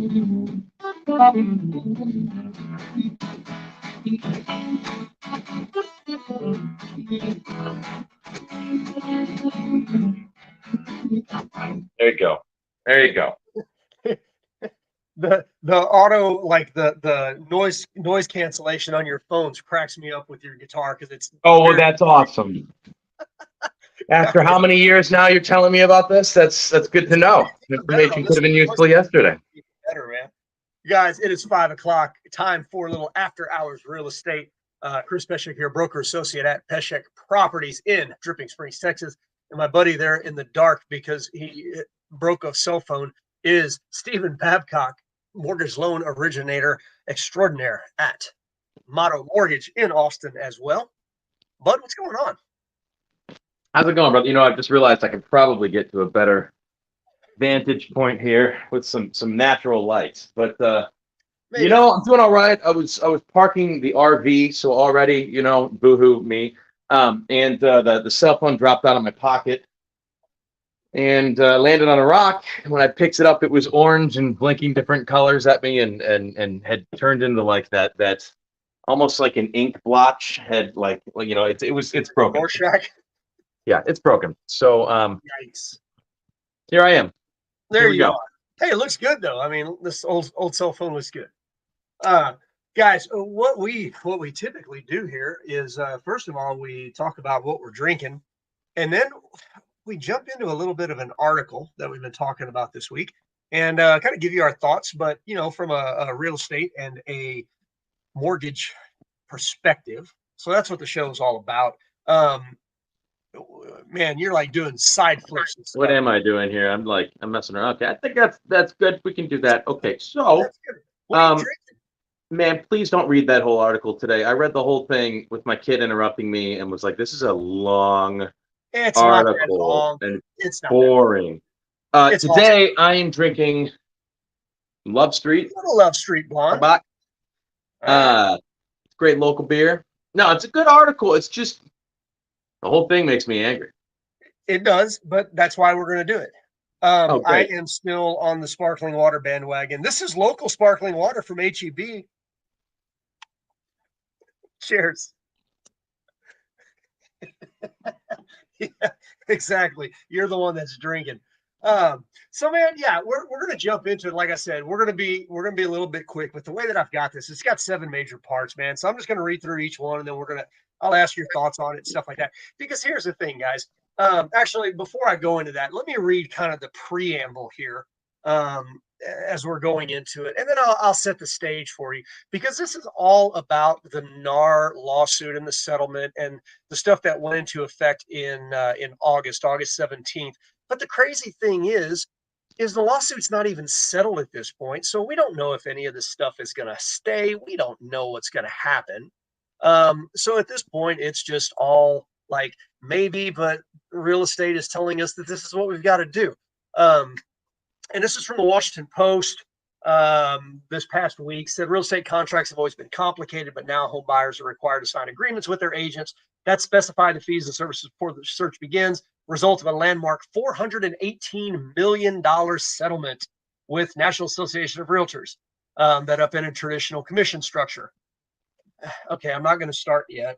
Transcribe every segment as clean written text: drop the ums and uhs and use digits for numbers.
There you go. There you go. The auto, like the noise cancellation on your phones cracks me up with your guitar because it's Oh, well, that's awesome. After how many years now you're telling me about this? That's good to know. Information could have been useful yesterday. Better, man. Guys, it is 5 o'clock. Time for a little after hours real estate. Chris Pesek here, broker associate at Pesek Properties in Dripping Springs, Texas. And my buddy there in the dark because he broke a cell phone is Stephen Babcock, mortgage loan originator extraordinaire at Motto Mortgage in Austin as well. Bud, what's going on? How's it going, brother? You know, I just realized I could probably get to a better vantage point here with some natural lights. But you know, I'm doing all right. I was parking the RV, so already, you know, boohoo me. And the cell phone dropped out of my pocket and landed on a rock. When I picked it up, it was orange and blinking different colors at me, and had turned into like that almost like an ink blotch. Had like you know, it's broken. Rorschach. Yeah, it's broken. So Yikes. Here I am. There you are. Hey, it looks good though. I mean, this old cell phone looks good. Guys, what we typically do here is first of all, we talk about what we're drinking, and then we jump into a little bit of an article that we've been talking about this week and kind of give you our thoughts, but you know, from a real estate and a mortgage perspective. So that's what the show is all about. Man, you're like doing side flips and stuff. What am I doing here? I'm messing around. Okay, I think that's good. We can do that. Okay, so what are you drinking? Man, please don't read that whole article today. I read the whole thing with my kid interrupting me and was like, this is a long article and it's boring. Today I am drinking Love Street. Little Love Street Blonde. Great local beer. No, it's a good article. It's just the whole thing makes me angry. It does, but that's why we're going to do it. I am still on the sparkling water bandwagon. This is local sparkling water from HEB. Cheers. Yeah, exactly. You're the one that's drinking. So man, yeah, we're gonna jump into it. Like I said, we're gonna be a little bit quick, but the way that I've got this, it's got 7 major parts, man. So I'm just gonna read through each one, and then I'll ask your thoughts on it, stuff like that. Because here's the thing, guys. Actually, before I go into that, let me read kind of the preamble here as we're going into it, and then I'll set the stage for you, because this is all about the NAR lawsuit and the settlement and the stuff that went into effect in August 17th. But the crazy thing is the lawsuit's not even settled at this point, so we don't know if any of this stuff is going to stay. We don't know what's going to happen. So at this point, it's just all like maybe, but real estate is telling us that this is what we've got to do. And this is from the Washington Post this past week. Said real estate contracts have always been complicated, but now home buyers are required to sign agreements with their agents that specify the fees and services before the search begins. Result of a landmark $418 million settlement with National Association of Realtors that upended traditional commission structure. Okay, I'm not going to start yet.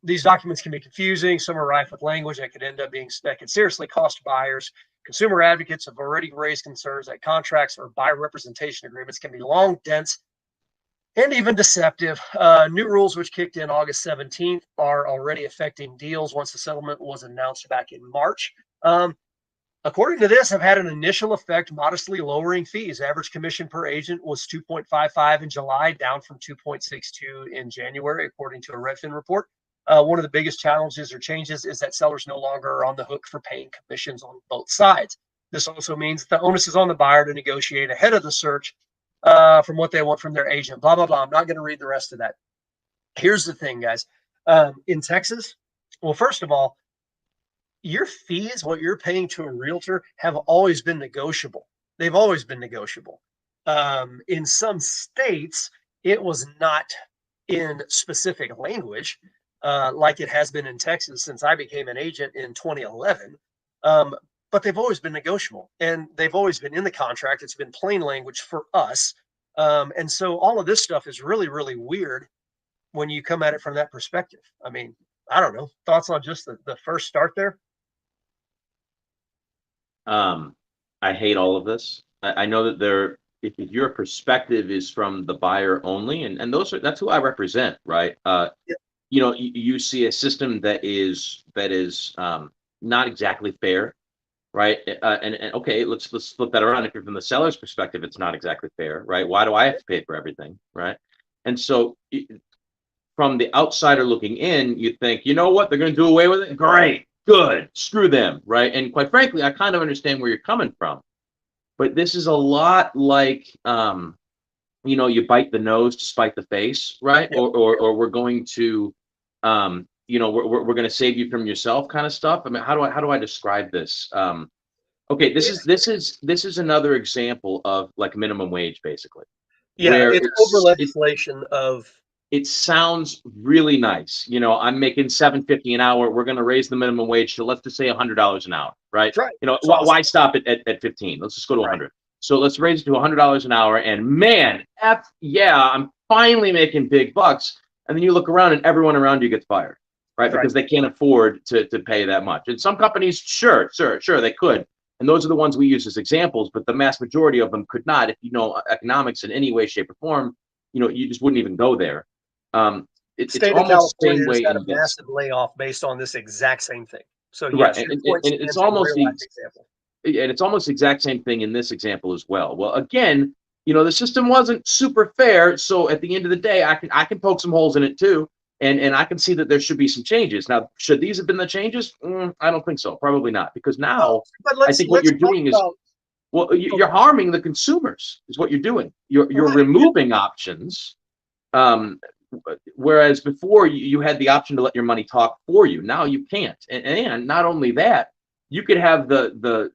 These documents can be confusing. Some are rife with language that could end up being that could seriously cost buyers. Consumer advocates have already raised concerns that contracts or buyer representation agreements can be long, dense, and even deceptive. New rules, which kicked in August 17th, are already affecting deals once the settlement was announced back in March. According to this, have had an initial effect, modestly lowering fees. Average commission per agent was 2.55 in July, down from 2.62 in January, according to a Redfin report. One of the biggest challenges or changes is that sellers no longer are on the hook for paying commissions on both sides. This also means that the onus is on the buyer to negotiate ahead of the search from what they want from their agent, blah, blah, blah. I'm not going to read the rest of that. Here's the thing, guys. In Texas, well, first of all, your fees, what you're paying to a realtor, have always been negotiable. They've always been negotiable. In some states, it was not in specific language, like it has been in Texas since I became an agent in 2011. but they've always been negotiable, and they've always been in the contract. It's been plain language for us. And so all of this stuff is really, really weird when you come at it from that perspective. I mean, I don't know. Thoughts on just the first start there? I hate all of this. I know that if your perspective is from the buyer only, and that's who I represent, right? Yeah. You see a system that is not exactly fair, right? And okay, let's flip that around. If you're from the seller's perspective, it's not exactly fair, right? Why do I have to pay for everything, right? And so from the outsider looking in, you think, you know what, they're going to do away with it? Great, good, screw them, right? And quite frankly, I kind of understand where you're coming from. But this is a lot like, you bite the nose to spite the face, right? Yeah. Or we're going to, we're going to save you from yourself, kind of stuff. I mean, how do I describe this? Okay, this is another example of like minimum wage, basically, Yeah, where it's over legislation of it sounds really nice. I'm making $7.50 an hour. We're going to raise the minimum wage to, let's just say, $100 an hour, right? that's right. It's Why awesome. stop at 15? Let's just go to Right. 100. So let's raise it to $100 an hour. And man, yeah, I'm finally making big bucks. And then you look around and everyone around you gets fired, right? Right. Because they can't afford to pay that much. And some companies, sure, they could. And those are the ones we use as examples, but the mass majority of them could not. If you know economics in any way, shape, or form, you just wouldn't even go there. It's State of almost the California same just way had a in this, massive layoff based on this exact same thing. So right? yes, your And point it's stands in almost real the life example. and it's almost the exact same thing in this example as well. Well, again, the system wasn't super fair, so at the end of the day, I can poke some holes in it too, and I can see that there should be some changes. Now, should these have been the changes? I don't think so. Probably not, because Well, now but I let's think what let's you're talk doing is, about well, you're harming the consumers, is what you're doing. You're right. Yeah, removing options. Um, Whereas before you had the option to let your money talk for you. Now you can't. And not only that, you could have the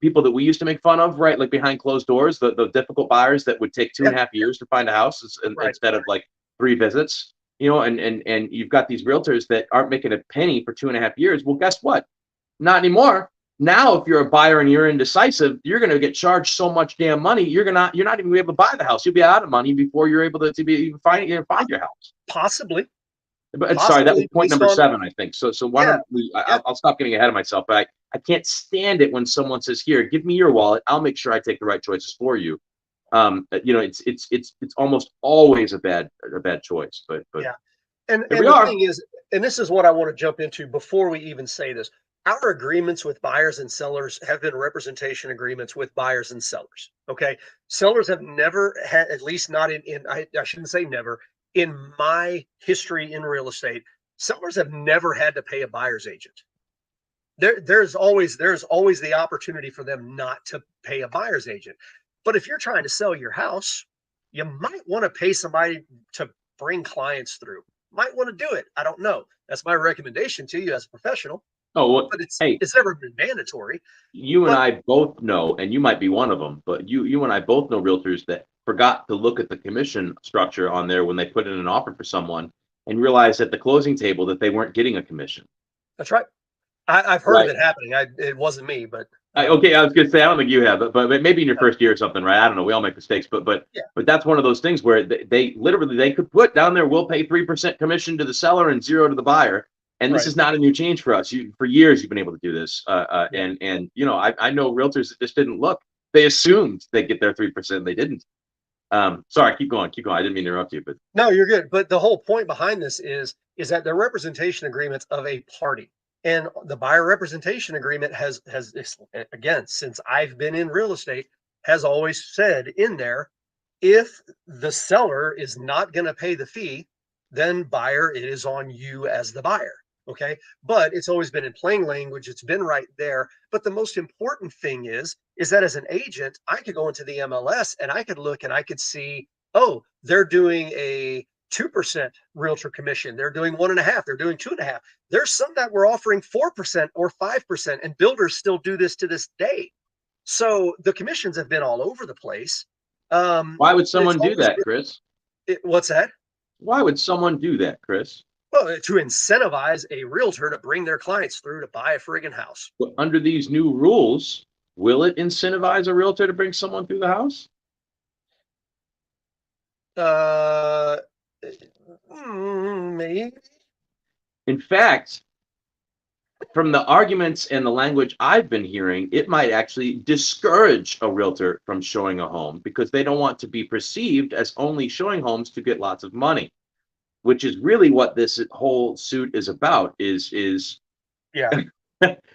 people that we used to make fun of, right? Like behind closed doors, the difficult buyers that would take two yeah, and a half years to find a house right. instead of like 3 visits. And you've got these realtors that aren't making a penny for 2.5 years. Well, guess what? Not anymore. Now, if you're a buyer and you're indecisive, you're going to get charged so much damn money. You're not even gonna be able to buy the house. You'll be out of money before you're able to be even find your house. Possibly, But sorry, that was possibly point based number on 7, I think. So why yeah, don't we? yeah. I'll stop getting ahead of myself. But I can't stand it when someone says, "Here, give me your wallet. I'll make sure I take the right choices for you." It's almost always a bad choice. But Yeah. And here we and the are. thing is, and this is what I want to jump into before we even say this. Our agreements with buyers and sellers have been representation agreements with buyers and sellers. Okay. Sellers have never had, at least not I shouldn't say never, in my history in real estate, sellers have never had to pay a buyer's agent. There's always the opportunity for them not to pay a buyer's agent. But if you're trying to sell your house, you might want to pay somebody to bring clients through. Might want to do it. I don't know. That's my recommendation to you as a professional, Oh, well, but it's hey, it's never been mandatory. you and But I both know, and you might be one of them, but you and I both know realtors that forgot to look at the commission structure on there when they put in an offer for someone and realized at the closing table that they weren't getting a commission. that's right. I've heard of Right. it happening. It wasn't me, but Okay, I was gonna say I don't think you have, but maybe in your no, first year or something, right? I don't know. We all make mistakes, but but yeah, but that's one of those things where they literally they could put down there, we'll pay 3% commission to the seller and 0 to the buyer, and this right, is not a new change for us. For years you've been able to do this, yeah. and I know realtors that just didn't look. They assumed they get their 3%, they didn't. Sorry, keep going, keep going. I didn't mean to interrupt you, but No, you're good. But the whole point behind this is that the representation agreements of a party and the buyer representation agreement has again, since I've been in real estate, has always said in there, if the seller is not going to pay the fee, then buyer, it is on you as the buyer. Okay. But it's always been in plain language. It's been right there. But the most important thing is that as an agent, I could go into the MLS and I could look and I could see, oh, they're doing a 2% realtor commission. They're doing 1.5. They're doing 2.5. There's some that were offering 4% or 5%, and builders still do this to this day. So the commissions have been all over the place. why would But it's someone do always that, been, Chris? what's that? Why would someone do that, Chris? Well, to incentivize a realtor to bring their clients through to buy a friggin' house. But under these new rules, will it incentivize a realtor to bring someone through the house? Uh, maybe. In fact, from the arguments and the language I've been hearing, it might actually discourage a realtor from showing a home because they don't want to be perceived as only showing homes to get lots of money, which is really what this whole suit is about. Yeah.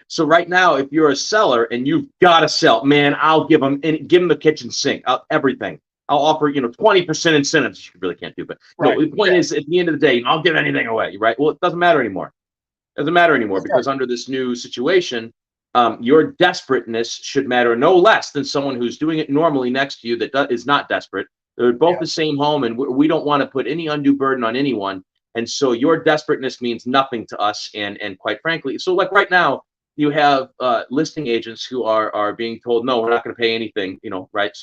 So right now, if you're a seller and you've got to sell, man, I'll give them the kitchen sink, everything. I'll offer 20% incentives. You really can't do, but no. Right. The point is, at the end of the day, I'll give anything away, right? Well, it doesn't matter anymore. Doesn't matter anymore That's right. because under this new situation, your desperateness should matter no less than someone who's doing it normally next to you that is not desperate. They're both Yeah. the same home, and we don't want to put any undue burden on anyone. And so your desperateness means nothing to us. And quite frankly, so like right now, you have listing agents who are being told, no, we're not going to pay anything, right?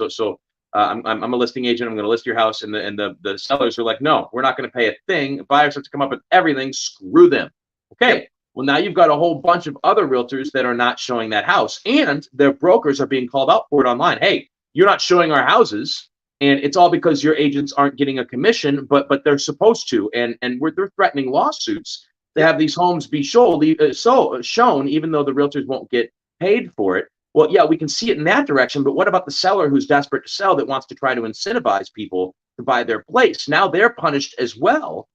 I'm a listing agent. I'm going to list your house, and the sellers are like, no, we're not going to pay a thing. Buyers have to come up with everything. Screw them. Okay. Yep. Well, now you've got a whole bunch of other realtors that are not showing that house, and their brokers are being called out for it online. Hey, you're not showing our houses, and it's all because your agents aren't getting a commission, but they're supposed to, and they're threatening lawsuits to have these homes be shown, even though the realtors won't get paid for it. Well, yeah, we can see it in that direction, but what about the seller who's desperate to sell that wants to try to incentivize people to buy their place? Now they're punished as well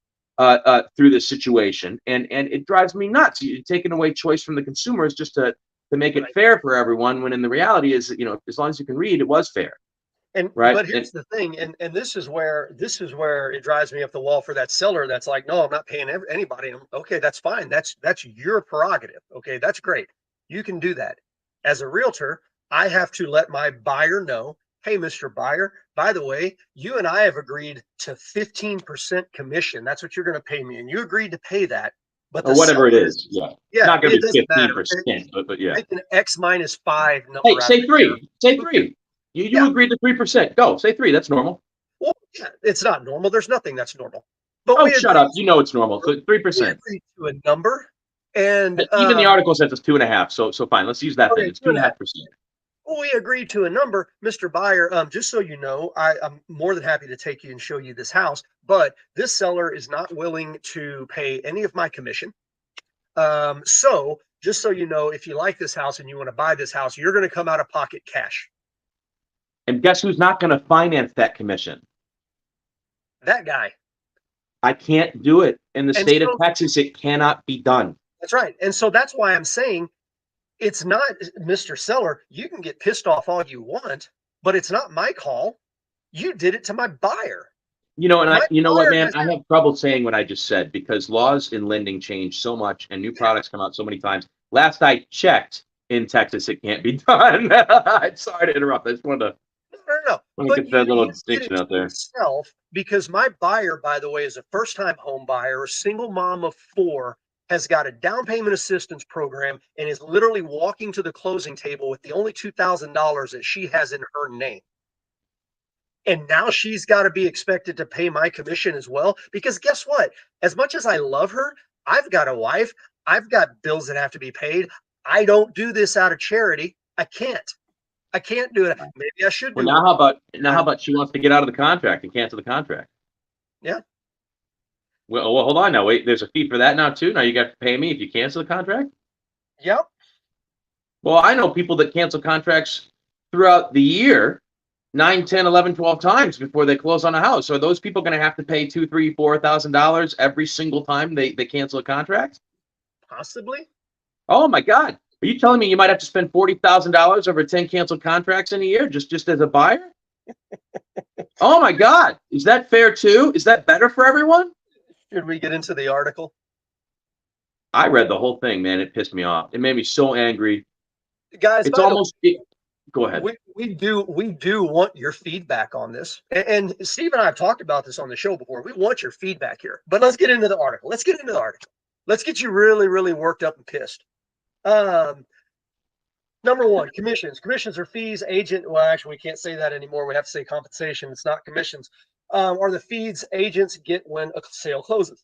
through this situation, and it drives me nuts. You're taking away choice from the consumers just to make it fair for everyone, when in the reality is, as long as you can read, it was fair. And Right. but here's the thing, and this is where it drives me up the wall for that seller that's like, no, I'm not paying anybody. Okay, that's fine. That's your prerogative. Okay, that's great. You can do that. As a realtor, I have to let my buyer know, hey, Mr. Buyer, by the way, you and I have agreed to 15% commission. That's what you're going to pay me, and you agreed to pay that. But Or the whatever it seller is. Yeah. yeah, Not going to it be doesn't matter. 15%, but yeah. Make an X minus 5 Hey, number out say of there. three. Say three. You Yeah. agreed to 3%. Go. Say three. That's normal. Well, yeah, it's not normal. There's nothing that's normal. But Oh, shut up. You know it's normal. So we 3%. agreed to a number, and Even the article says it's 2.5. So fine. Let's use that okay, then. It's 2.5. 2.5%. Well, we agreed to a number, Mr. Buyer. Just so you know, I'm more than happy to take you and show you this house, but this seller is not willing to pay any of my commission. So just so you know, if you like this house and you want to buy this house, you're going to come out of pocket cash. And guess who's not going to finance that commission? That guy. I can't do it. In the state of Texas, it cannot be done. That's right. And so that's why I'm saying it's not, Mr. Seller, you can get pissed off all you want, but it's not my call. You did it to my buyer. You know what, man? I have trouble saying what I just said because laws in lending change so much and new products come out so many times. Last I checked, in Texas, it can't be done. I'm sorry to interrupt. I just wanted to get that little distinction out there. Because my buyer, by the way, is a first-time home buyer, a single mom of 4, has got a down payment assistance program, and is literally walking to the closing table with the only $2,000 that she has in her name. And now she's got to be expected to pay my commission as well. Because guess what? As much as I love her, I've got a wife. I've got bills that have to be paid. I don't do this out of charity. I can't do it. Maybe I should do it. Well, how about she wants to get out of the contract and cancel the contract? Yeah. Well, hold on now. Wait, there's a fee for that now too. Now you got to pay me if you cancel the contract? Yep. Well, I know people that cancel contracts throughout the year 9, 10, 11, 12 times before they close on a house. So are those people going to have to pay $2,000, $3,000, $4,000 every single time they cancel a contract? Possibly. Oh my God. Are you telling me you might have to spend $40,000 over 10 canceled contracts in a year just as a buyer? Oh my God. Is that fair too? Is that better for everyone? Should we get into the article? I read the whole thing, man. It pissed me off. It made me so angry. Guys, it's almost go ahead. We do want your feedback on this. And Steve and I have talked about this on the show before. We want your feedback here. But let's get into the article. Let's get you really, really worked up and pissed. Number one, commissions. Commissions are fees, agent. Well, actually, we can't say that anymore. We have to say compensation. It's not commissions. Are the fees agents get when a sale closes.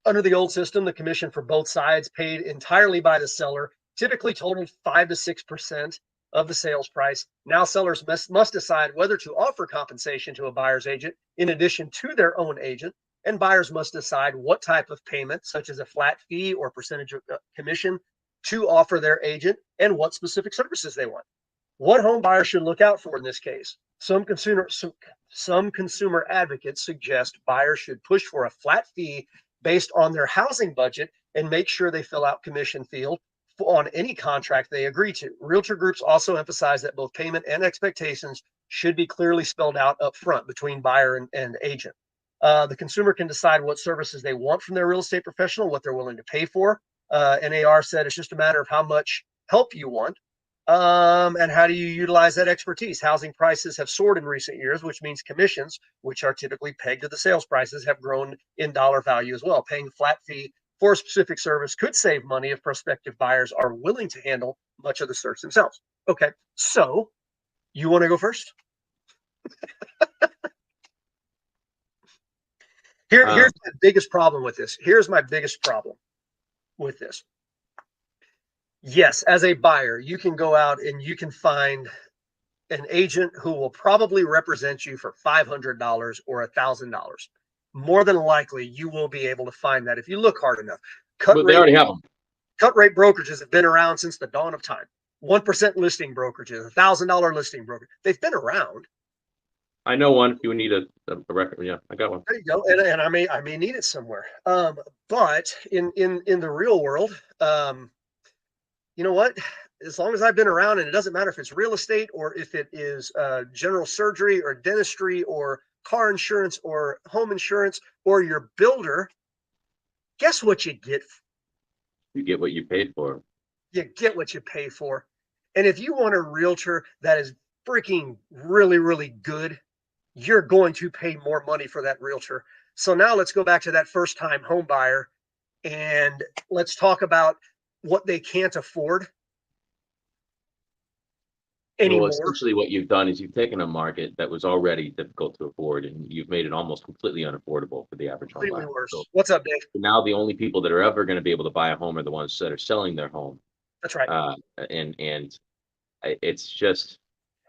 Under the old system, the commission for both sides paid entirely by the seller, typically totaled 5 to 6% of the sales price. Now sellers must decide whether to offer compensation to a buyer's agent in addition to their own agent, and buyers must decide what type of payment, such as a flat fee or percentage of commission, to offer their agent and what specific services they want. What home buyers should look out for in this case? Some consumer advocates suggest buyers should push for a flat fee based on their housing budget and make sure they fill out commission field on any contract they agree to. Realtor groups also emphasize that both payment and expectations should be clearly spelled out up front between buyer and agent. The consumer can decide what services they want from their real estate professional, what they're willing to pay for. NAR said it's just a matter of how much help you want. And how do you utilize that expertise? Housing prices have soared in recent years, which means commissions, which are typically pegged to the sales prices, have grown in dollar value as well. Paying a flat fee for a specific service could save money if prospective buyers are willing to handle much of the search themselves. Okay, so you want to go first? Here's the biggest problem with this. Here's my biggest problem with this. Yes, as a buyer, you can go out and you can find an agent who will probably represent you for $500 or $1,000. More than likely, you will be able to find that if you look hard enough. They already have them. Cut rate brokerages have been around since the dawn of time. 1% listing brokerages, $1,000 listing brokerage. They've been around. I know one. If you need a record, yeah, I got one. There you go. And I may need it somewhere. But in the real world, you know what? As long as I've been around, and it doesn't matter if it's real estate or if it is general surgery or dentistry or car insurance or home insurance or your builder, guess what you get? You get what you paid for. You get what you pay for. And if you want a realtor that is freaking really, really good, you're going to pay more money for that realtor. So now let's go back to that first time home buyer and let's talk about what they can't afford anymore. Well, essentially what you've done is you've taken a market that was already difficult to afford and you've made it almost completely unaffordable for the average home buyer. Worse. So what's up, Dave? Now the only people that are ever going to be able to buy a home are the ones that are selling their home. That's right. And it's just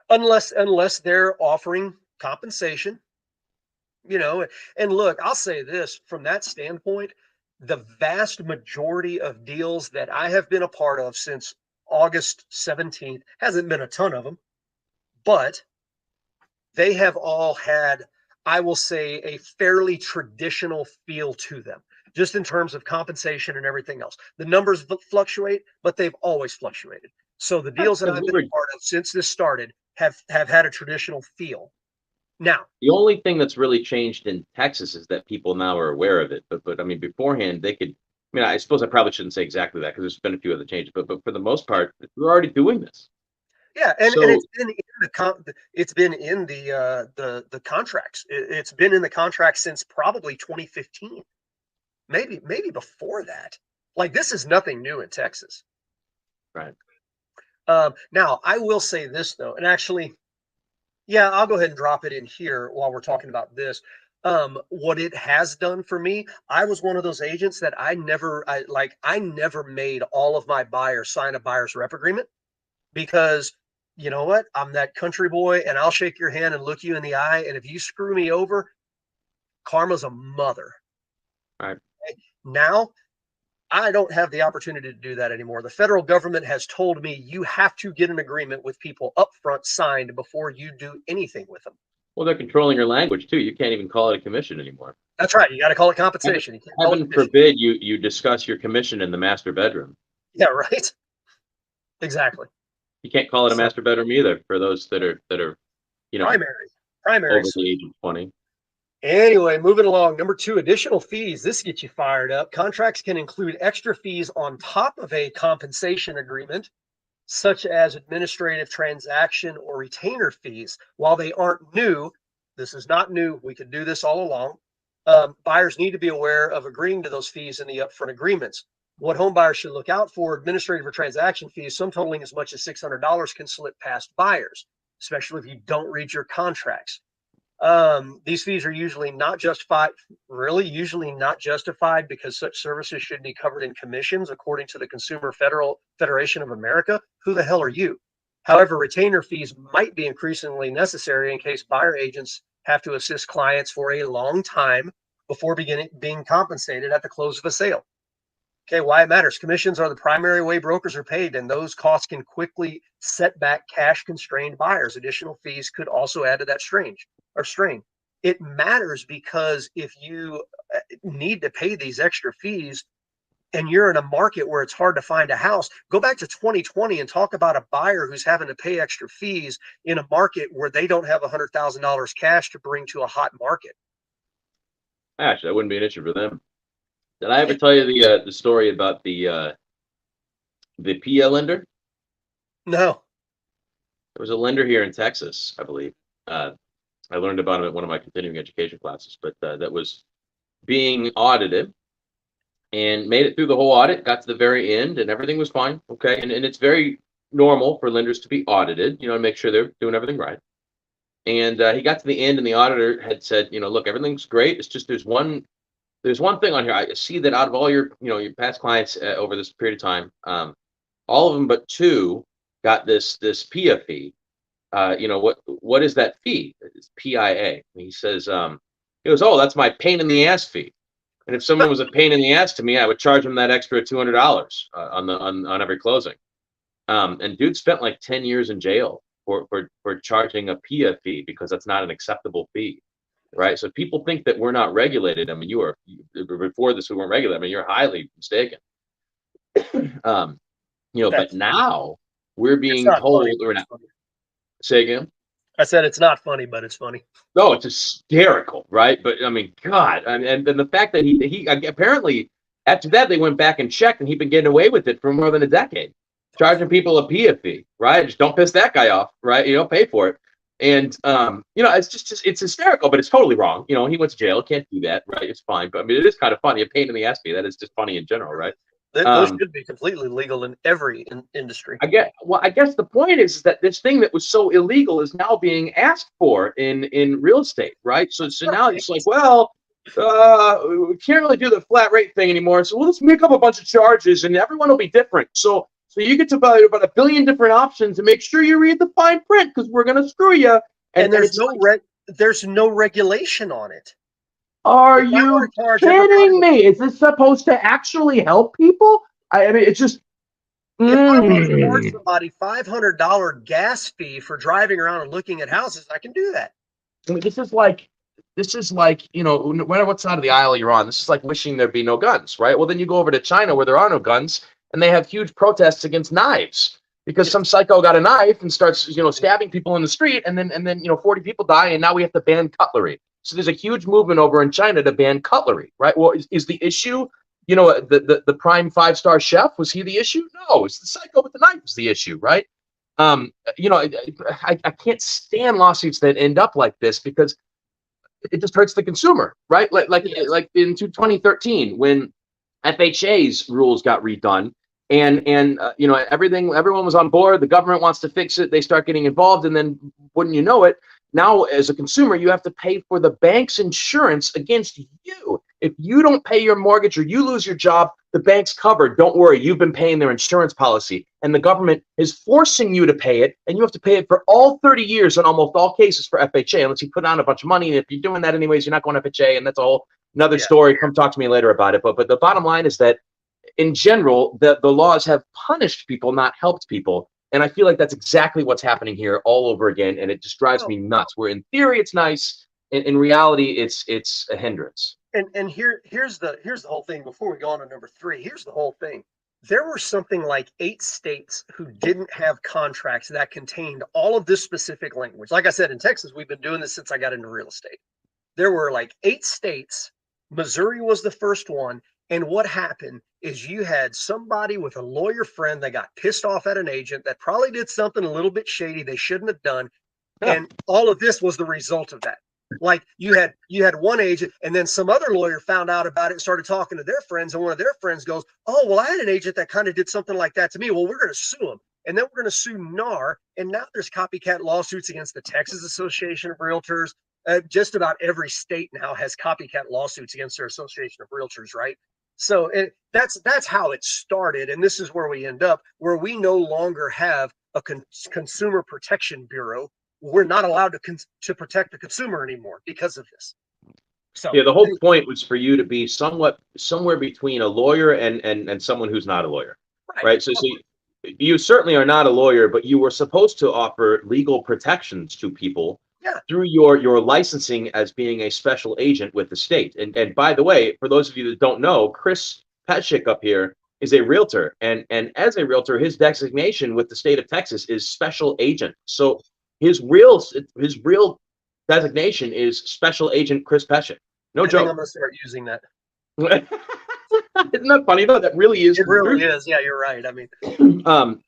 unless they're offering compensation, you know. And look, I'll say this from that standpoint, the vast majority of deals that I have been a part of since August 17th, hasn't been a ton of them, but they have all had, I will say, a fairly traditional feel to them, just in terms of compensation and everything else. The numbers fluctuate, but they've always fluctuated. So the deals that I've been a part of since this started have had a traditional feel. Now, the only thing that's really changed in Texas is that people now are aware of it. But I mean, beforehand, they could. I mean, I suppose I probably shouldn't say exactly that because there's been a few other changes. But for the most part, we're already doing this. Yeah, and it's been in the contracts. It's been in the contracts since probably 2015, maybe before that. Like, this is nothing new in Texas. Right. Now, I will say this though, and actually, yeah, I'll go ahead and drop it in here while we're talking about this. What it has done for me, I was one of those agents that I never made all of my buyers sign a buyer's rep agreement because, you know what? I'm that country boy and I'll shake your hand and look you in the eye. And if you screw me over, karma's a mother. Right. Now, I don't have the opportunity to do that anymore. The federal government has told me you have to get an agreement with people up front signed before you do anything with them. Well, they're controlling your language too. You can't even call it a commission anymore. That's right. You got to call it compensation. Heaven forbid you discuss your commission in the master bedroom. Yeah, right. Exactly. You can't call it a master bedroom either for those that are you know primary over the age of 20. Anyway, moving along. Number 2, additional fees. This gets you fired up. Contracts can include extra fees on top of a compensation agreement, such as administrative transaction or retainer fees. While they aren't new, this is not new. We could do this all along. Buyers need to be aware of agreeing to those fees in the upfront agreements. What home buyers should look out for: administrative or transaction fees, some totaling as much as $600, can slip past buyers, especially if you don't read your contracts. These fees are usually not justified, usually not justified, because such services should be covered in commissions according to the Consumer Federation of America. Who the hell are you? However, retainer fees might be increasingly necessary in case buyer agents have to assist clients for a long time before being compensated at the close of a sale. Okay, why it matters. Commissions are the primary way brokers are paid, and those costs can quickly set back cash constrained buyers. Additional fees could also add to that strain. It matters because if you need to pay these extra fees and you're in a market where it's hard to find a house, go back to 2020 and talk about a buyer who's having to pay extra fees in a market where they don't have $100,000 cash to bring to a hot market. Actually, that wouldn't be an issue for them. Did I ever tell you the story about the PL lender? No. There was a lender here in Texas, I believe. I learned about him at one of my continuing education classes, but that was being audited and made it through the whole audit, got to the very end, and everything was fine. Okay. And it's very normal for lenders to be audited, to make sure they're doing everything right. And he got to the end, and the auditor had said, look, everything's great. It's just there's one thing on here. I see that out of all your, your past clients over this period of time, all of them but two got this PIA fee. What is that fee? It's PIA. And he says, he goes, oh, that's my pain in the ass fee. And if someone was a pain in the ass to me, I would charge them that extra $200 on every closing. And dude spent like 10 years in jail for charging a PIA fee because that's not an acceptable fee. Right. So people think that we're not regulated. I mean, before this, we weren't regulated. I mean, you're highly mistaken. But now we're being told, or not. Say again. I said it's not funny, but it's funny. No, it's hysterical, right? But I mean, God, and the fact that he apparently after that they went back and checked, and he'd been getting away with it for more than a decade, charging people a PIA fee, right? Just don't piss that guy off, right? Pay for it. And it's just it's hysterical, but it's totally wrong. He went to jail, can't do that, right? It's fine, but I mean, it is kind of funny. A pain in the ass fee. That is just funny in general, right? Those should be completely legal in every industry. I guess the point is that this thing that was so illegal is now being asked for in real estate, right? So now it's like, well, we can't really do the flat rate thing anymore. So let's make up a bunch of charges, and everyone will be different. So you get to value about a billion different options, and make sure you read the fine print because we're gonna screw you. And there's no regulation on it. Are you kidding me? Is this supposed to actually help people? I mean, it's just. If I want to charge somebody $500 gas fee for driving around and looking at houses, I can do that. I mean, this is like, no matter what side of the aisle you're on, this is like wishing there'd be no guns, right? Well, then you go over to China where there are no guns, and they have huge protests against knives because some psycho got a knife and starts, stabbing people in the street, and then 40 people die, and now we have to ban cutlery. So there's a huge movement over in China to ban cutlery, right? Well, is the issue, the prime 5-star chef? Was he the issue? No, it's the psycho with the knife is the issue, right? I can't stand lawsuits that end up like this because it just hurts the consumer, right? Like in 2013 when FHA's rules got redone, and everyone was on board. The government wants to fix it. They start getting involved, and then wouldn't you know it? Now, as a consumer, you have to pay for the bank's insurance against you. If you don't pay your mortgage or you lose your job, the bank's covered. Don't worry, you've been paying their insurance policy. And the government is forcing you to pay it, and you have to pay it for all 30 years in almost all cases for FHA, unless you put on a bunch of money. And if you're doing that anyways, you're not going to FHA, and that's a whole another story. Come talk to me later about it. But the bottom line is that, in general, the laws have punished people, not helped people. And I feel like that's exactly what's happening here all over again, and it just drives me nuts. Where in theory it's nice, in reality it's a hindrance. And here's the whole thing. Before we go on to number 3, here's the whole thing. There were something like 8 states who didn't have contracts that contained all of this specific language. Like I said, in Texas, we've been doing this since I got into real estate. There were like 8 states. Missouri was the first one. And what happened is you had somebody with a lawyer friend that got pissed off at an agent that probably did something a little bit shady they shouldn't have done. And all of this was the result of that. Like you had one agent, and then some other lawyer found out about it and started talking to their friends, and one of their friends goes, oh, well, I had an agent that kind of did something like that to me. Well, we're going to sue him. And then we're going to sue NAR. And now there's copycat lawsuits against the Texas Association of Realtors. just about every state now has copycat lawsuits against their association of realtors, right? So that's how it started, and this is where we end up, where we no longer have a consumer protection bureau. We're not allowed to protect the consumer anymore because of this. So yeah, the whole point was for you to be somewhere between a lawyer and someone who's not a lawyer, right? So you certainly are not a lawyer, but you were supposed to offer legal protections to people through your licensing as being a special agent with the state. And by the way, for those of you that don't know, Chris Pesek up here is a realtor, and as a realtor, his designation with the state of Texas is special agent. So his real designation is special agent Chris Pesek. No joke. I'm gonna start using that. Isn't that funny though? That really is. It really is. Yeah, you're right. I mean,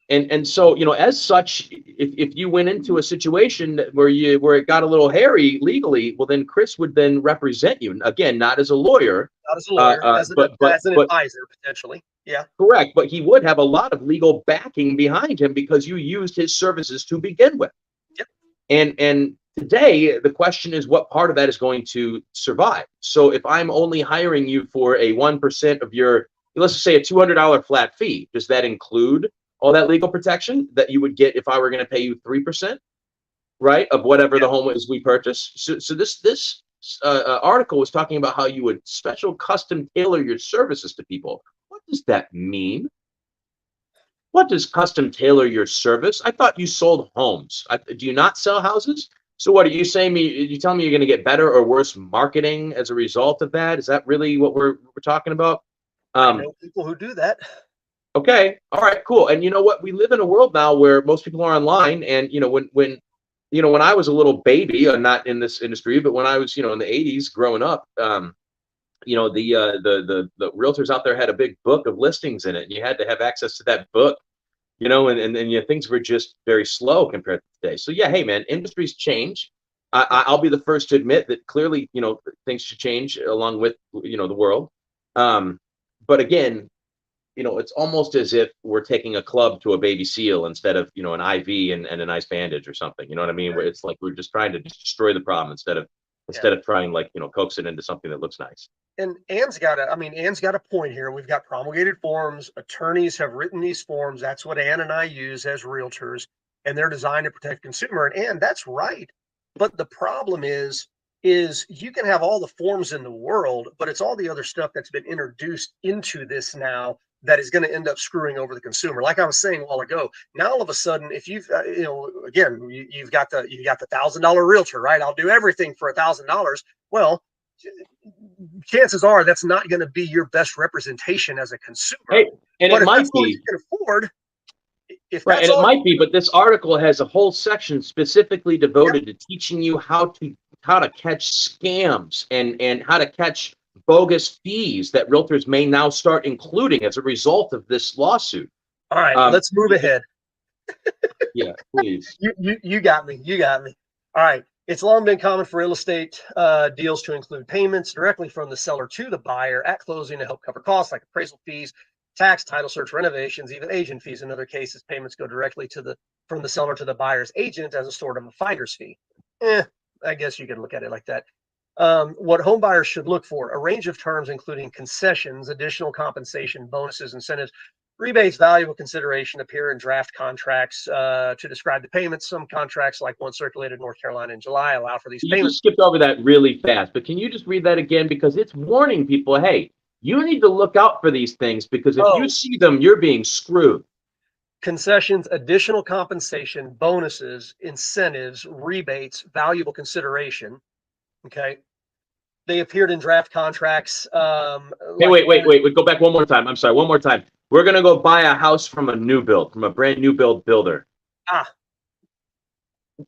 and so, you know, as such, if you went into a situation where it got a little hairy legally, well, then Chris would then represent you. Again, not as a lawyer, as an advisor potentially. Yeah, correct. But he would have a lot of legal backing behind him because you used his services to begin with. Yep. And today, the question is what part of that is going to survive. So if I'm only hiring you for a 1% of your, let's just say a $200 flat fee, does that include all that legal protection that you would get if I were going to pay you 3%, right, of whatever the home is we purchase? So this article was talking about how you would special custom tailor your services to people. What does that mean? What does custom tailor your service? I thought you sold homes. Do you not sell houses? So what are you saying? You telling me you're going to get better or worse marketing as a result of that? Is that really what we're talking about? I know people who do that. Okay, all right, cool. And you know what? We live in a world now where most people are online, and you know when I was a little baby, not in this industry, but when I was in the '80s growing up, the realtors out there had a big book of listings in it, and you had to have access to that book. And things were just very slow compared to today. So yeah, hey man, industries change. I'll be the first to admit that clearly, things should change along with, the world. But again, it's almost as if we're taking a club to a baby seal instead of, an IV and a nice bandage or something. You know what I mean? Where it's like we're just trying to destroy the problem instead of trying coax it into something that looks nice. And Ann's got a point here. We've got promulgated forms. Attorneys have written these forms. That's what Ann and I use as realtors, and they're designed to protect consumer. And that's right. But the problem is you can have all the forms in the world, but it's all the other stuff that's been introduced into this now that is going to end up screwing over the consumer. Like I was saying a while ago, now all of a sudden, if you've, again, you've got the $1,000 realtor, right? I'll do everything for $1,000. Well, chances are that's not going to be your best representation as a consumer. Hey, and but it might be you can afford. If right, and it might be, but this article has a whole section specifically devoted to teaching you how to catch scams and how to catch bogus fees that realtors may now start including as a result of this lawsuit. All right, let's move ahead. Yeah, please. You got me. All right. It's long been common for real estate deals to include payments directly from the seller to the buyer at closing to help cover costs like appraisal fees, tax, title search, renovations, even agent fees. In other cases, payments go directly from the seller to the buyer's agent as a sort of a finder's fee. I guess you can look at it like that. What home buyers should look for: a range of terms including concessions, additional compensation, bonuses, incentives, rebates, valuable consideration appear in draft contracts to describe the payments. Some contracts, like one circulated in North Carolina in July, allow for these payments. You just skipped over that really fast, but can you just read that again? Because it's warning people, hey, you need to look out for these things because if you see them, you're being screwed. Concessions, additional compensation, bonuses, incentives, rebates, valuable consideration. Okay. They appeared in draft contracts. Hey, wait. Go back one more time. I'm sorry. One more time. We're going to go buy a house from a brand new build builder.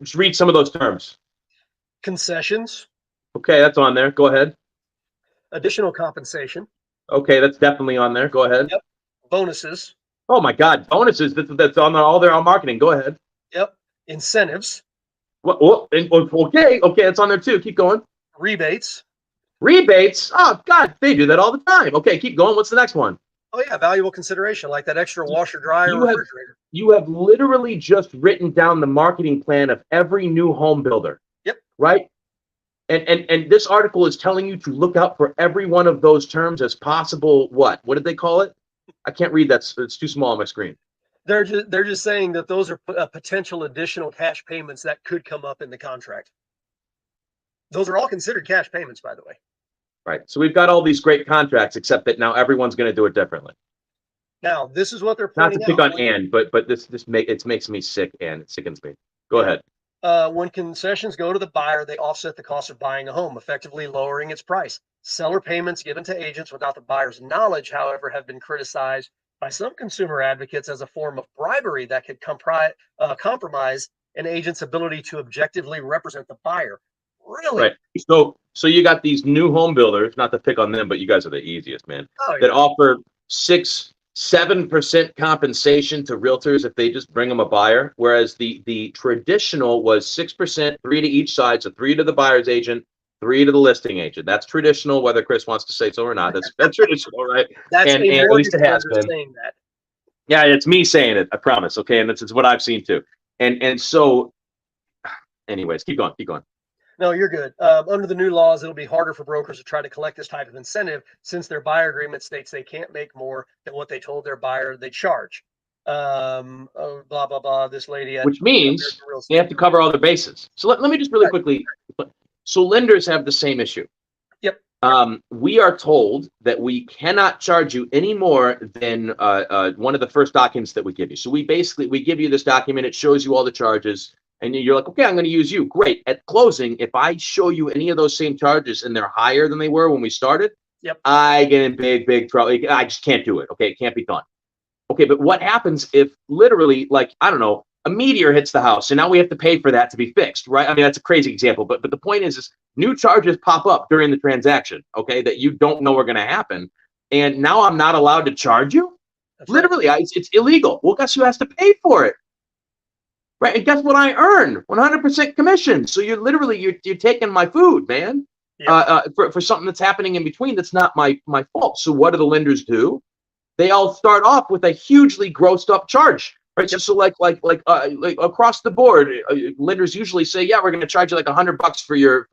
Just read some of those terms. Concessions. Okay, that's on there. Go ahead. Additional compensation. Okay, that's definitely on there. Go ahead. Yep. Bonuses. Oh my God, bonuses. That's on all their marketing. Go ahead. Yep. Incentives. Okay, that's on there too. Keep going. Rebates. Oh God, they do that all the time. Okay, keep going. What's the next one? Oh yeah, valuable consideration, like that extra washer, dryer, refrigerator. You have literally just written down the marketing plan of every new home builder. Yep. Right? And this article is telling you to look out for every one of those terms as possible. What did they call it? I can't read that. It's too small on my screen. They're just saying that those are potential additional cash payments that could come up in the contract. Those are all considered cash payments, by the way. Right. So we've got all these great contracts, except that now everyone's going to do it differently. Now, this is what they're Not pointing to pick out. on Ann, but it makes me sick, and it sickens me. Go ahead. When concessions go to the buyer, they offset the cost of buying a home, effectively lowering its price. Seller payments given to agents without the buyer's knowledge, however, have been criticized by some consumer advocates as a form of bribery that could compromise an agent's ability to objectively represent the buyer. Really? Right. So you got these new home builders, not to pick on them, but you guys are the easiest, man, Oh, that yeah. offer 6-7% compensation to realtors if they just bring them a buyer, whereas the traditional was 6%, 3 to each side, so 3 to the buyer's agent, 3 to the listing agent. That's traditional, whether Chris wants to say so or not. That's traditional, right? That's and a at least it has mortgage lender been. saying that. Yeah, it's me saying it. I promise. Okay, and it's what I've seen too. And so, anyways, keep going. No, you're good. Under the new laws, it'll be harder for brokers to try to collect this type of incentive since their buyer agreement states they can't make more than what they told their buyer they charge. Oh, blah, blah, blah. This lady at Which means they have to cover all their bases. So let me just really quickly. So lenders have the same issue. Yep. We are told that we cannot charge you any more than one of the first documents that we give you. So we give you this document. It shows you all the charges. And you're like, okay, I'm going to use you. Great. At closing, if I show you any of those same charges and they're higher than they were when we started, yep, I get in big trouble. I just can't do it. Okay, it can't be done. Okay, but what happens if literally, like, I don't know, a meteor hits the house and now we have to pay for that to be fixed, right? I mean, that's a crazy example, but the point is new charges pop up during the transaction, okay, that you don't know are going to happen. And now I'm not allowed to charge you? That's literally, right. It's illegal. Well, guess who has to pay for it? Right, and guess what I earn? 100% commission. So you're taking my food, man. Yep. For something that's happening in between that's not my fault. So what do the lenders do? They all start off with a hugely grossed up charge, right? Yep. So like across the board, lenders usually say, yeah, we're going to charge you like $100 for your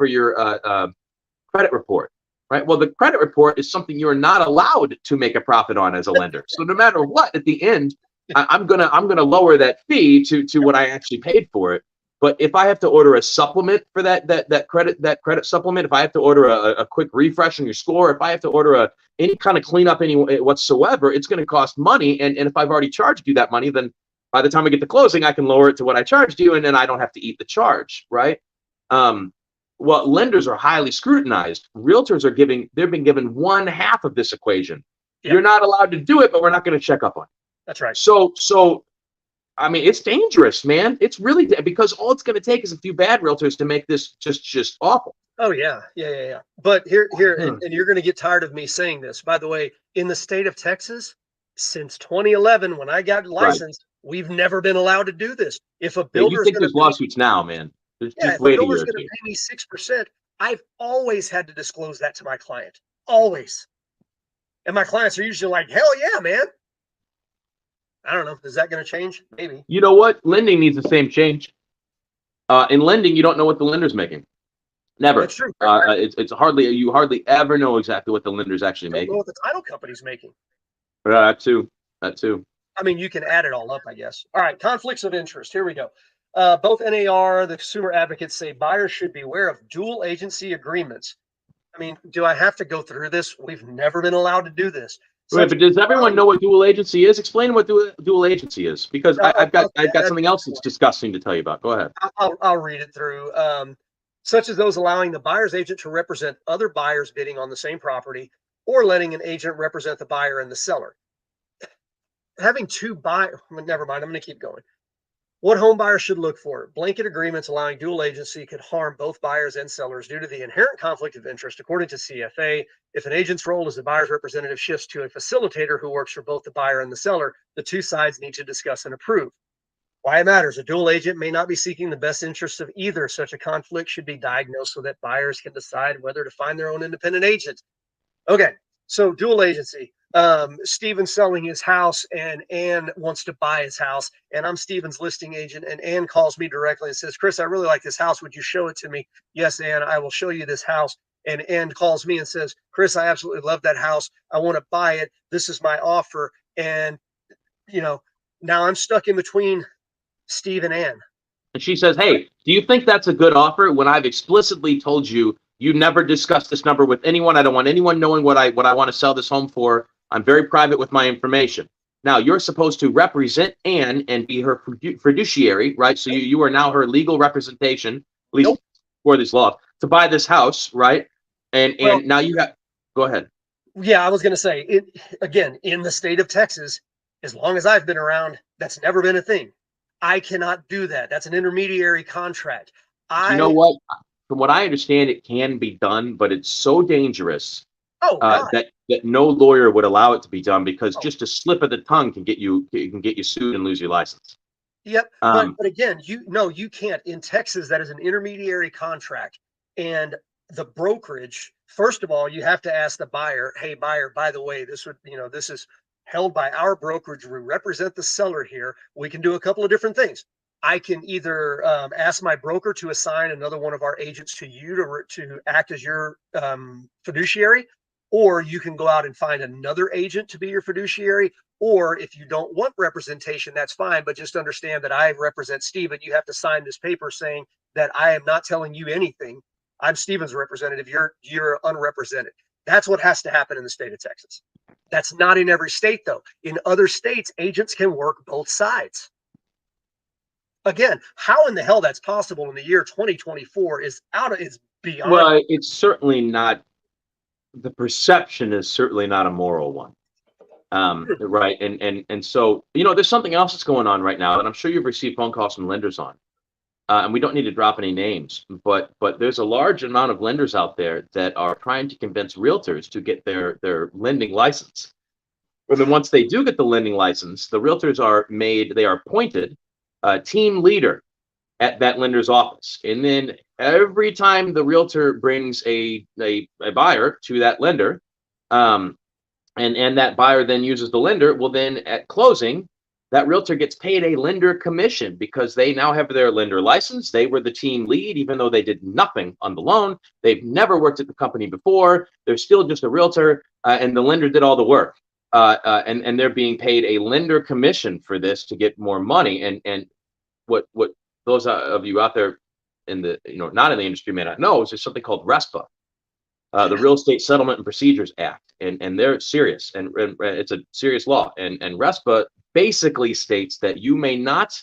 credit report, right? Well, the credit report is something you're not allowed to make a profit on as a lender. So no matter what, at the end, I'm gonna lower that fee to what I actually paid for it. But if I have to order a supplement for that credit supplement, if I have to order a quick refresh on your score, if I have to order any kind of cleanup whatsoever, it's going to cost money. And if I've already charged you that money, then by the time I get to closing, I can lower it to what I charged you, and then I don't have to eat the charge, right? Well, lenders are highly scrutinized. Realtors they've been given 1/2 of this equation. Yep. You're not allowed to do it, but we're not going to check up on it. That's right. So, I mean, it's dangerous, man. It's really because all it's going to take is a few bad realtors to make this just awful. Oh yeah. But here, and you're going to get tired of me saying this. By the way, in the state of Texas, since 2011, when I got licensed, we've never been allowed to do this. If a builder, you think there's lawsuits now, man? If a builder's going to pay me 6%, I've always had to disclose that to my client. Always. And my clients are usually like, hell yeah, man. I don't know. Is that going to change? Maybe. You know what? Lending needs the same change. In lending, you don't know what the lender's making. Never. That's true. You hardly ever know exactly what the lender's actually making. Know what the title company's making. That too. I mean, you can add it all up, I guess. All right. Conflicts of interest. Here we go. Both NAR, the consumer advocates, say buyers should beware of dual agency agreements. I mean, do I have to go through this? We've never been allowed to do this. Wait, but does everyone know what dual agency is? Explain what dual agency is, because I've got something else that's disgusting to tell you about. Go ahead. I'll read it through. Such as those allowing the buyer's agent to represent other buyers bidding on the same property, or letting an agent represent the buyer and the seller. Having two buyers, never mind. I'm going to keep going. What home buyers should look for. Blanket agreements allowing dual agency could harm both buyers and sellers due to the inherent conflict of interest. According to CFA, if an agent's role as the buyer's representative shifts to a facilitator who works for both the buyer and the seller, the two sides need to discuss and approve. Why it matters. A dual agent may not be seeking the best interests of either. Such a conflict should be diagnosed so that buyers can decide whether to find their own independent agent. Okay, so dual agency. Steven's selling his house and Ann wants to buy his house, and I'm Steven's listing agent, and Ann calls me directly and says, Chris, I really like this house. Would you show it to me? Yes, Ann, I will show you this house. And Ann calls me and says, Chris, I absolutely love that house. I want to buy it. This is my offer. And, now I'm stuck in between Steve and Ann. And she says, hey, do you think that's a good offer when I've explicitly told you you never discuss this number with anyone? I don't want anyone knowing what I want to sell this home for. I'm very private with my information. Now, you're supposed to represent Ann and be her fiduciary, right? So you are now her legal representation, at least for this law, to buy this house, right? And now you got, go ahead. Yeah, I was going to say, again, in the state of Texas, as long as I've been around, that's never been a thing. I cannot do that. That's an intermediary contract. You know what? From what I understand, it can be done, but it's so dangerous that no lawyer would allow it to be done, because just a slip of the tongue can get you sued and lose your license. Yep. But again, you can't. In Texas, that is an intermediary contract. And the brokerage, first of all, you have to ask the buyer, hey, buyer, by the way, this is held by our brokerage. We represent the seller here. We can do a couple of different things. I can either ask my broker to assign another one of our agents to you to act as your fiduciary, or you can go out and find another agent to be your fiduciary. Or if you don't want representation, that's fine. But just understand that I represent Steven. You have to sign this paper saying that I am not telling you anything. I'm Steven's representative. You're unrepresented. That's what has to happen in the state of Texas. That's not in every state, though. In other states, agents can work both sides. Again, how in the hell that's possible in the year 2024 is beyond. Well, it's certainly not. The perception is certainly not a moral one. Right. And so, there's something else that's going on right now, and I'm sure you've received phone calls from lenders on. And we don't need to drop any names, but there's a large amount of lenders out there that are trying to convince realtors to get their lending license. And then once they do get the lending license, the realtors they are appointed team leader at that lender's office. And then every time the realtor brings a buyer to that lender, and that buyer then uses the lender, well, then at closing, that realtor gets paid a lender commission because they now have their lender license. They were the team lead, even though they did nothing on the loan. They've never worked at the company before. They're still just a realtor, and the lender did all the work. And they're being paid a lender commission for this to get more money. And what those of you out there in the not in the industry may not know is there's something called RESPA, the Real Estate Settlement and Procedures Act, and they're serious, and it's a serious law. And RESPA basically states that you may not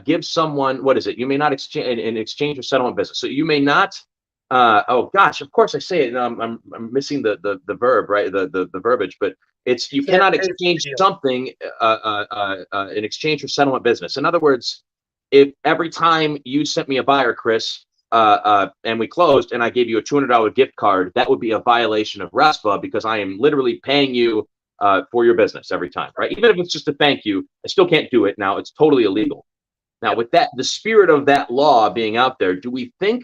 give someone, what is it? You may not exchange or settlement business. So you may not. Oh gosh, of course I say it. I'm missing the verb, right? The verbiage, but it's you cannot exchange something in exchange for settlement business. In other words, if every time you sent me a buyer, Chris, and we closed, and I gave you a $200 gift card, that would be a violation of RESPA, because I am literally paying you for your business every time, right? Even if it's just a thank you, I still can't do it now. It's totally illegal. Now, with that, the spirit of that law being out there, do we think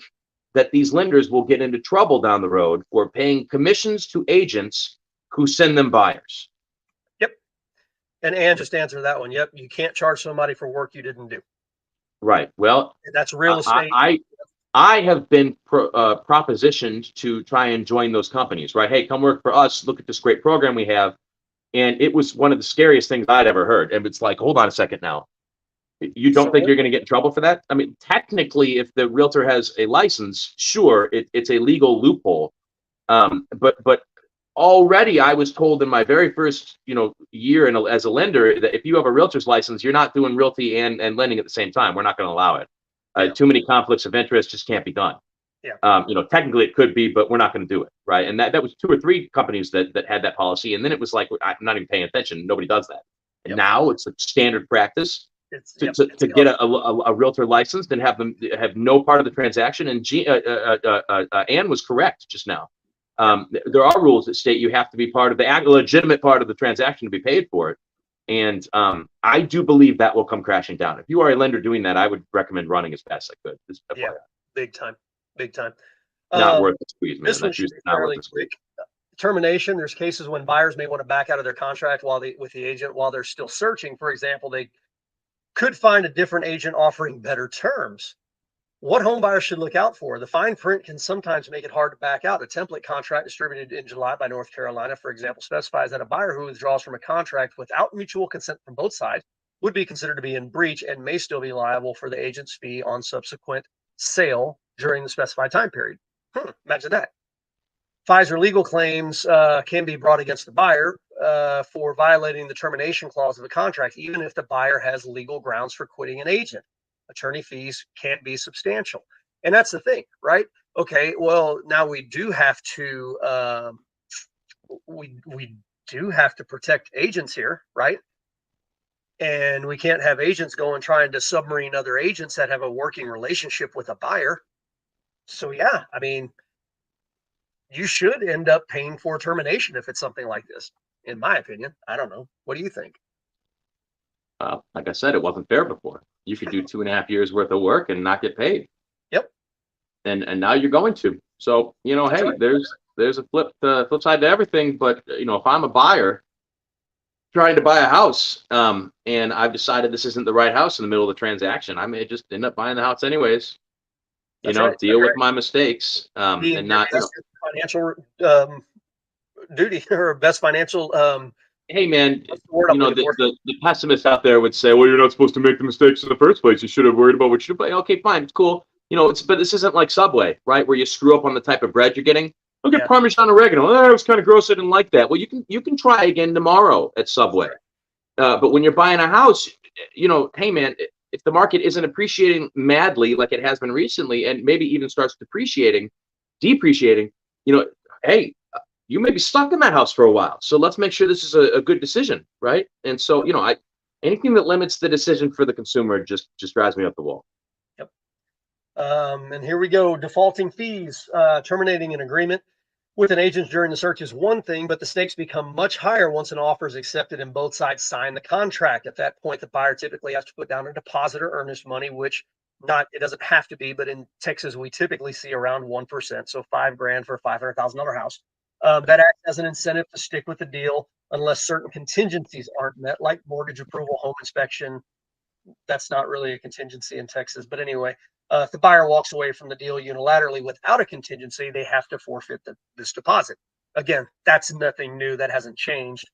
that these lenders will get into trouble down the road for paying commissions to agents who send them buyers? Yep. And Ann just answered that one. Yep. You can't charge somebody for work you didn't do. Right. Well, that's real estate. I have been propositioned to try and join those companies, right? Hey, come work for us. Look at this great program we have. And it was one of the scariest things I'd ever heard. And it's like, hold on a second now. You don't think you're going to get in trouble for that? I mean, technically, if the realtor has a license, sure, it's a legal loophole. But already I was told in my very first year as a lender that if you have a realtor's license, you're not doing realty and lending at the same time. We're not going to allow it. Too many conflicts of interest just can't be done. Yeah. Technically it could be, but we're not going to do it, right? And that was 2 or 3 companies that had that policy, and then it was like, I'm not even paying attention. Nobody does that. And now it's a standard practice to get a realtor licensed and have them have no part of the transaction. And Ann was correct just now. There are rules that state you have to be part of the legitimate part of the transaction to be paid for it. And I do believe that will come crashing down. If you are a lender doing that, I would recommend running as fast as I could. Yeah, big time. Not worth the squeeze, man. This one should be fairly quick. termination, there's cases when buyers may want to back out of their contract with the agent while they're still searching. For example, they could find a different agent offering better terms. What home buyers should look out for? The fine print can sometimes make it hard to back out. A template contract distributed in July by North Carolina, for example, specifies that a buyer who withdraws from a contract without mutual consent from both sides would be considered to be in breach and may still be liable for the agent's fee on subsequent sale during the specified time period. Imagine that. Pfizer legal claims can be brought against the buyer for violating the termination clause of the contract, even if the buyer has legal grounds for quitting an agent. Attorney fees can't be substantial. And that's the thing, right? Okay, well, now we do have to we do have to protect agents here, right? And we can't have agents going trying to submarine other agents that have a working relationship with a buyer. So yeah, I mean, you should end up paying for termination if it's something like this, in my opinion. I don't know. What do you think? Like I said, it wasn't fair before. You could do 2.5 years worth of work and not get paid. Yep. And now you're going to. So, That's hey, right. there's a flip side to everything. But if I'm a buyer trying to buy a house, and I've decided this isn't the right house in the middle of the transaction, I may just end up buying the house anyways. That's right. Deal with my mistakes, Being and not. financial duty or best financial. Hey man, What's the word I'm looking for? the pessimists out there would say, well, you're not supposed to make the mistakes in the first place. You should have worried about what you should. Okay, fine, it's cool. But this isn't like Subway, right? Where you screw up on the type of bread you're getting. Look at Parmesan oregano. Oh, it was kind of gross. I didn't like that. Well, you can try again tomorrow at Subway. But when you're buying a house, hey man, if the market isn't appreciating madly like it has been recently, and maybe even starts depreciating, hey, you may be stuck in that house for a while. So let's make sure this is a good decision, right? And so, anything that limits the decision for the consumer just drives me up the wall. Yep. And here we go. Defaulting fees. Terminating an agreement with an agent during the search is one thing, but the stakes become much higher once an offer is accepted and both sides sign the contract. At that point, the buyer typically has to put down a deposit or earnest money, which it doesn't have to be, but in Texas, we typically see around 1%. So $5,000 for a $500,000 house. That acts as an incentive to stick with the deal unless certain contingencies aren't met, like mortgage approval, home inspection. That's not really a contingency in Texas. But anyway, if the buyer walks away from the deal unilaterally without a contingency, they have to forfeit this deposit. Again, that's nothing new. That hasn't changed.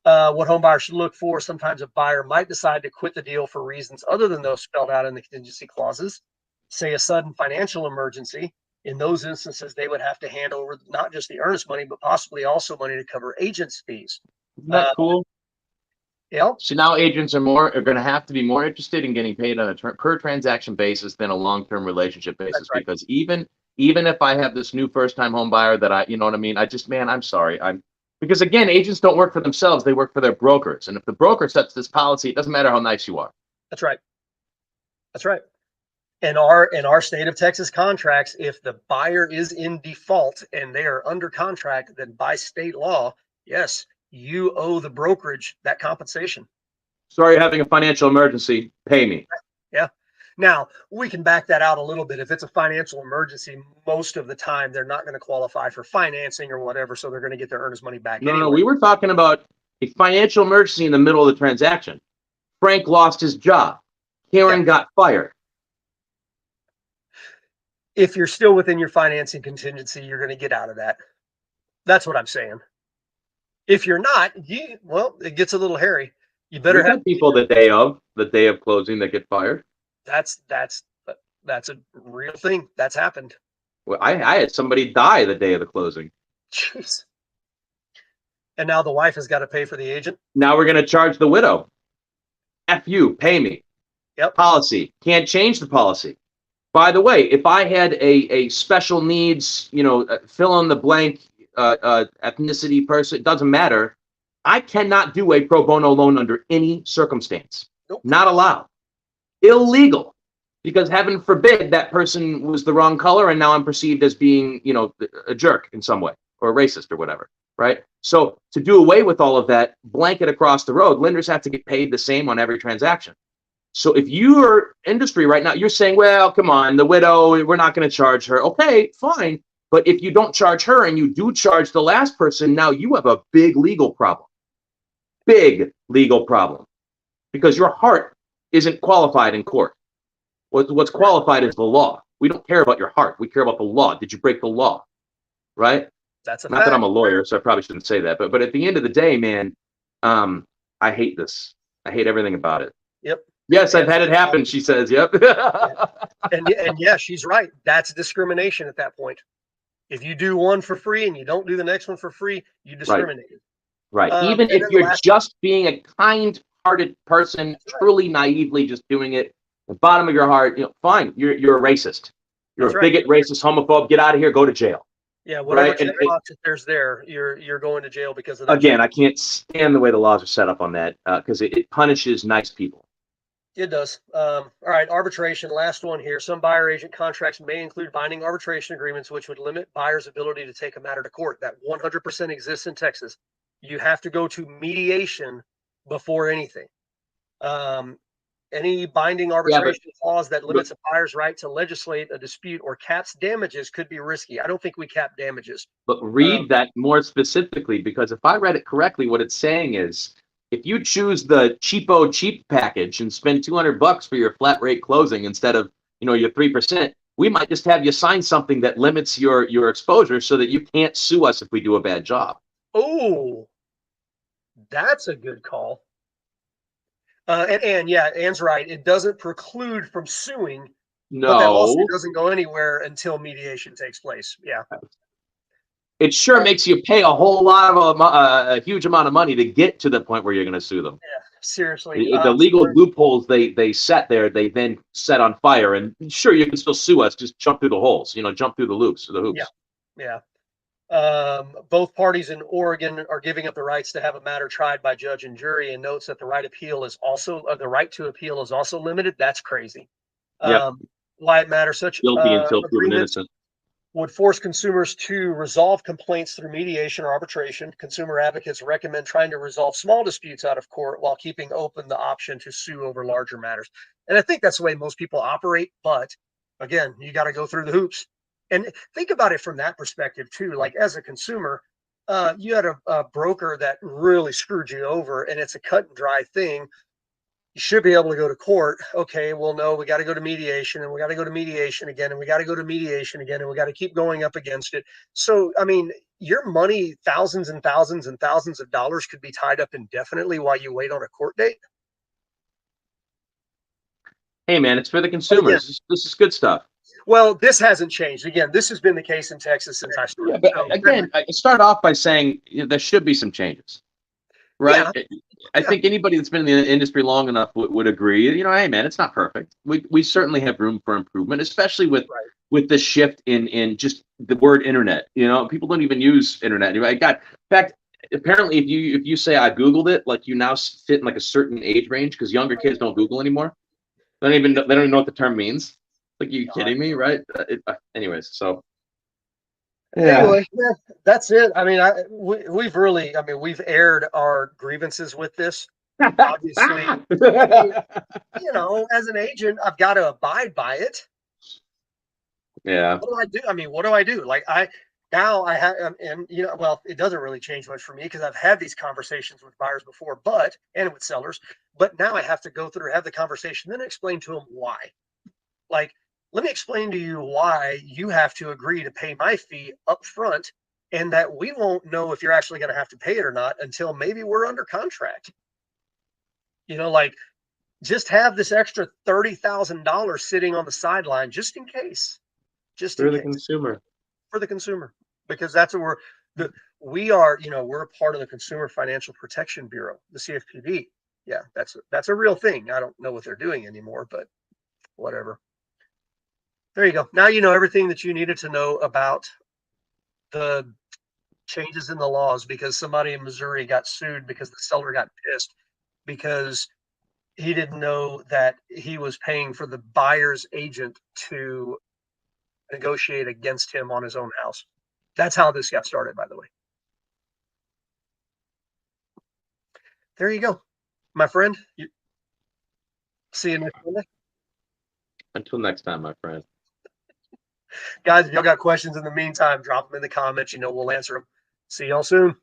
What home buyers should look for: sometimes a buyer might decide to quit the deal for reasons other than those spelled out in the contingency clauses, say a sudden financial emergency. In those instances, they would have to hand over not just the earnest money, but possibly also money to cover agents' fees. Isn't that cool? Yeah. So now agents are going to have to be more interested in getting paid on a per transaction basis than a long-term relationship basis. Right. Because even if I have this new first-time home buyer that I'm sorry. Because again, agents don't work for themselves. They work for their brokers. And if the broker sets this policy, it doesn't matter how nice you are. That's right. That's right. In our state of Texas contracts, if the buyer is in default and they are under contract, then by state law, yes, you owe the brokerage that compensation. Sorry, you're having a financial emergency. Pay me. Yeah. Now, we can back that out a little bit. If it's a financial emergency, most of the time they're not going to qualify for financing or whatever, so they're going to get their earnest money back. No, we were talking about a financial emergency in the middle of the transaction. Frank lost his job. Karen got fired. If you're still within your financing contingency, you're going to get out of that. That's what I'm saying. If you're not, it gets a little hairy. You better have people the day of closing that get fired. That's a real thing. That's happened. Well, I had somebody die the day of the closing. Jeez. And now the wife has got to pay for the agent. Now we're going to charge the widow. F you, pay me. Yep. Policy. Can't change the policy. By the way, if I had a special needs, fill in the blank ethnicity person, it doesn't matter. I cannot do a pro bono loan under any circumstance. Nope. Not allowed. Illegal. Because heaven forbid that person was the wrong color and now I'm perceived as being, a jerk in some way or a racist or whatever, right? So to do away with all of that, blanket across the road, lenders have to get paid the same on every transaction. So if your industry right now, you're saying, well, come on, the widow, we're not going to charge her. Okay, fine. But if you don't charge her and you do charge the last person, now you have a big legal problem. Big legal problem. Because your heart isn't qualified in court. What's qualified is the law. We don't care about your heart. We care about the law. Did you break the law? Right? That's a Not that fact. I'm a lawyer, so I probably shouldn't say that. But at the end of the day, man, I hate this. I hate everything about it. Yep. Yes, I've And had it happen, she says. Yep. yeah. And yeah, she's right. That's discrimination at that point. If you do one for free and you don't do the next one for free, you Right. discriminate. Right. Even And if then you're last, just being a kind-hearted person, truly naively just doing it, the bottom of your heart, fine. You're a racist. You're that's a right. bigot, racist, homophobe. Get out of here. Go to jail. Yeah, whatever Right. And checkbox there's there, you're going to jail because of that. again, I can't stand the way the laws are set up on that because it punishes nice people. It does. All right, arbitration. Last one here. Some buyer agent contracts may include binding arbitration agreements, which would limit buyers' ability to take a matter to court. That 100% exists in Texas. You have to go to mediation before anything. Any binding arbitration clause that limits a buyer's right to legislate a dispute or caps damages could be risky. I don't think we cap damages. But read that more specifically, because if I read it correctly, what it's saying is if you choose the cheapo cheap package and spend $200 for your flat rate closing instead of your 3%, we might just have you sign something that limits your exposure so that you can't sue us if we do a bad job. Oh, that's a good call. And yeah, Ann's right. It doesn't preclude from suing, but that lawsuit No, doesn't go anywhere until mediation takes place. Yeah. it sure makes you pay a whole lot of a huge amount of money to get to the point where you're going to sue them. Yeah, seriously. The legal loopholes they set there, they then set on fire. And sure, you can still sue us. Just jump through the holes. Jump through the loops or the hoops. Yeah. Both parties in Oregon are giving up the rights to have a matter tried by judge and jury, and notes that the right to appeal is also limited. That's crazy. Yep. Why it matters? Such Guilty until proven agreements innocent. would force consumers to resolve complaints through mediation or arbitration. Consumer advocates recommend trying to resolve small disputes out of court while keeping open the option to sue over larger matters. And I think that's the way most people operate. But again, you got to go through the hoops. And think about it from that perspective too. Like as a consumer, you had a broker that really screwed you over, and it's a cut and dry thing. You should be able to go to court. Okay, well, no, we got to go to mediation, and we got to go to mediation again, and we got to go to mediation again, and we got to keep going up against it. So, I mean, your money, thousands and thousands and thousands of dollars could be tied up indefinitely while you wait on a court date. Hey, man, it's for the consumers. Again, this is good stuff. Well, this hasn't changed. Again, this has been the case in Texas since I started. Yeah, but again, I start off by saying there should be some changes, right? Yeah. I think anybody that's been in the industry long enough would agree. Hey, man, it's not perfect. We certainly have room for improvement, especially with the shift in just the word internet. People don't even use internet. In fact, apparently, if you say I Googled it, like you now fit in like a certain age range because younger kids don't Google anymore. They don't even know what the term means. Like, you kidding me, right? Anyways, so. Yeah. Anyway, that's it. I mean, we've aired our grievances with this. Obviously, as an agent, I've got to abide by it. Yeah. What do I do? I mean, what do I do? Like now I have, and well, it doesn't really change much for me because I've had these conversations with buyers before, and with sellers, but now I have to go through, have the conversation, then explain to them why. Like, let me explain to you why you have to agree to pay my fee up front, and that we won't know if you're actually going to have to pay it or not until maybe we're under contract. Like, just have this extra $30,000 sitting on the sideline just in case. For the consumer. For the consumer, because that's what we're a part of the Consumer Financial Protection Bureau, the CFPB. Yeah, that's a real thing. I don't know what they're doing anymore, but whatever. There you go. Now you know everything that you needed to know about the changes in the laws, because somebody in Missouri got sued because the seller got pissed because he didn't know that he was paying for the buyer's agent to negotiate against him on his own house. That's how this got started, by the way. There you go, my friend. See you next Monday. Until next time, my friend. Guys, if y'all got questions in the meantime, drop them in the comments. We'll answer them. See y'all soon.